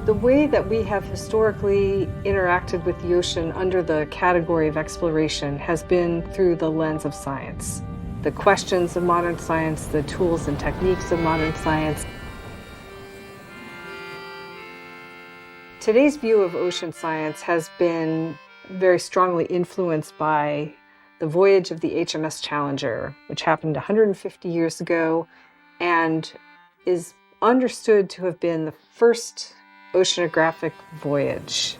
The way that we have historically interacted with the ocean under the category of exploration has been through the lens of science. The questions of modern science, the tools and techniques of modern science. Today's view of ocean science has been very strongly influenced by the voyage of the HMS Challenger, which happened 150 years ago and is understood to have been the first oceanographic voyage.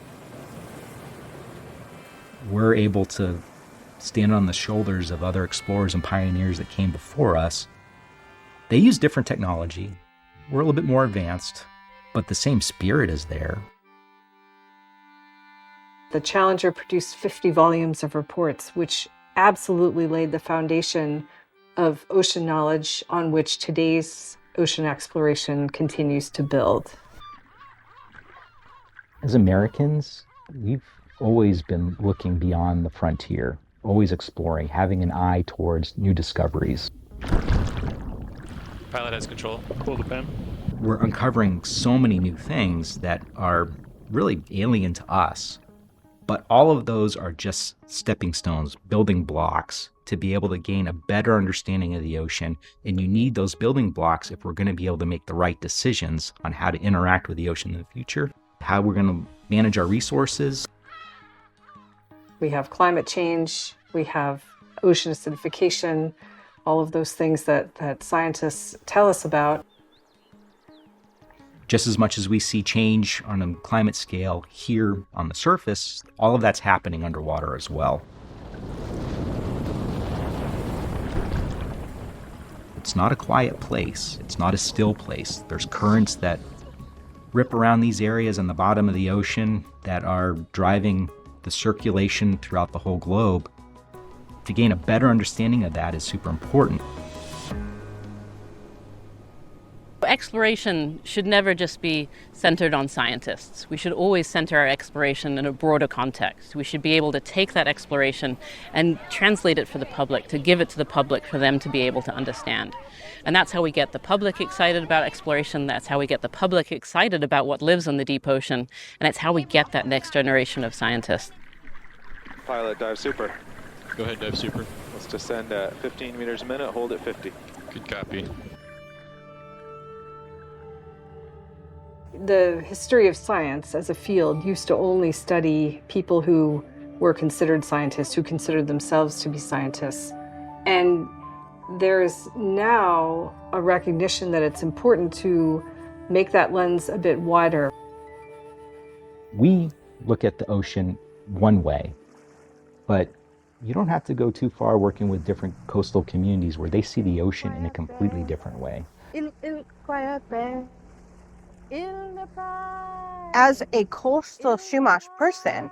We're able to stand on the shoulders of other explorers and pioneers that came before us. They use different technology. We're a little bit more advanced, but the same spirit is there. The Challenger produced 50 volumes of reports, which absolutely laid the foundation of ocean knowledge on which today's ocean exploration continues to build. As Americans, we've always been looking beyond the frontier, always exploring, having an eye towards new discoveries. Pilot has control. Pull the pin. We're uncovering so many new things that are really alien to us. But all of those are just stepping stones, building blocks to be able to gain a better understanding of the ocean. And you need those building blocks if we're going to be able to make the right decisions on how to interact with the ocean in the future, how we're going to manage our resources. We have climate change, we have ocean acidification, all of those things that scientists tell us about. Just as much as we see change on a climate scale here on the surface, all of that's happening underwater as well. It's not a quiet place. It's not a still place. There's currents that rip around these areas on the bottom of the ocean that are driving the circulation throughout the whole globe. To gain a better understanding of that is super important. Exploration should never just be centered on scientists. We should always center our exploration in a broader context. We should be able to take that exploration and translate it for the public, to give it to the public for them to be able to understand. And that's how we get the public excited about exploration. That's how we get the public excited about what lives in the deep ocean. And it's how we get that next generation of scientists. Pilot, dive super. Go ahead, dive super. Let's descend at 15 meters a minute, hold at 50. Good copy. The history of science as a field used to only study people who were considered scientists, who considered themselves to be scientists. And there's now a recognition that it's important to make that lens a bit wider. We look at the ocean one way, but you don't have to go too far working with different coastal communities where they see the ocean in a completely different way. As a coastal Chumash person,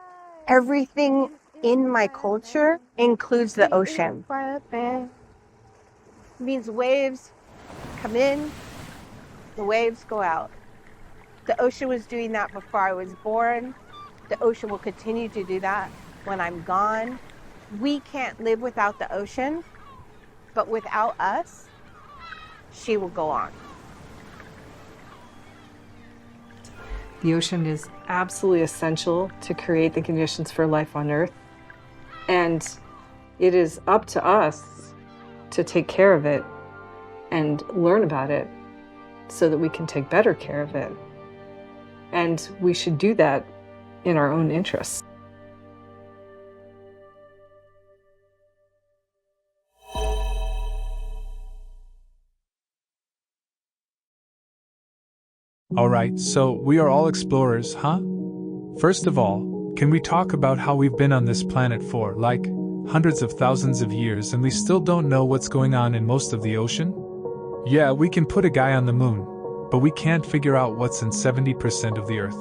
everything in my culture includes the ocean. It means waves come in, the waves go out. The ocean was doing that before I was born. The ocean will continue to do that when I'm gone. We can't live without the ocean, but without us, she will go on. The ocean is absolutely essential to create the conditions for life on Earth. And it is up to us to take care of it and learn about it so that we can take better care of it. And we should do that in our own interests. Alright, so we are all explorers, huh? First of all, can we talk about how we've been on this planet for, like, hundreds of thousands of years and we still don't know what's going on in most of the ocean? Yeah, we can put a guy on the moon, but we can't figure out what's in 70% of the Earth.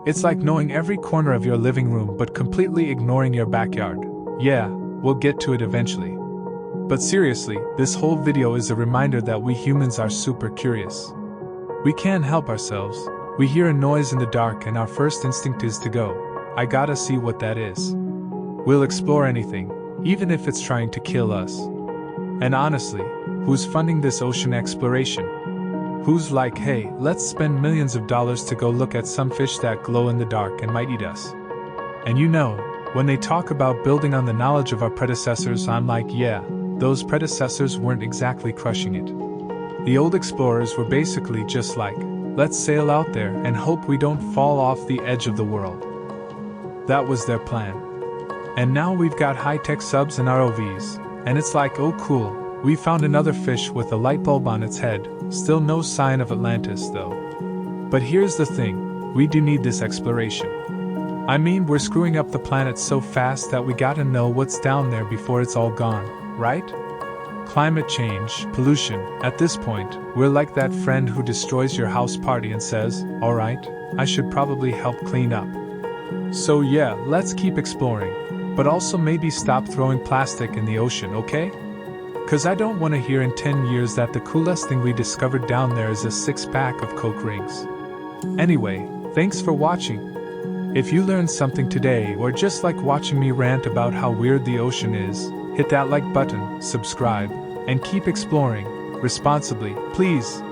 It's like knowing every corner of your living room but completely ignoring your backyard. Yeah, we'll get to it eventually. But seriously, this whole video is a reminder that we humans are super curious. We can't help ourselves. We hear a noise in the dark and our first instinct is to go, I gotta see what that is. We'll explore anything, even if it's trying to kill us. And honestly, who's funding this ocean exploration? who's like, hey, let's spend millions of dollars to go look at some fish that glow in the dark and might eat us. And you know, when they talk about building on the knowledge of our predecessors, I'm like, yeah, those predecessors weren't exactly crushing it. The old explorers were basically just like, let's sail out there and hope we don't fall off the edge of the world. That was their plan. And now we've got high-tech subs and ROVs, and it's like, oh cool, we found another fish with a light bulb on its head, still no sign of Atlantis though. But here's the thing, we do need this exploration. I mean, we're screwing up the planet so fast that we gotta know what's down there before it's all gone, right? Climate change, pollution, at this point, we're like that friend who destroys your house party and says, alright, I should probably help clean up. So yeah, let's keep exploring, but also maybe stop throwing plastic in the ocean, okay? Cause I don't want to hear in 10 years that the coolest thing we discovered down there is a 6-pack of Coke rings. Anyway, thanks for watching. If you learned something today or just like watching me rant about how weird the ocean is, hit that like button, subscribe, and keep exploring responsibly, please.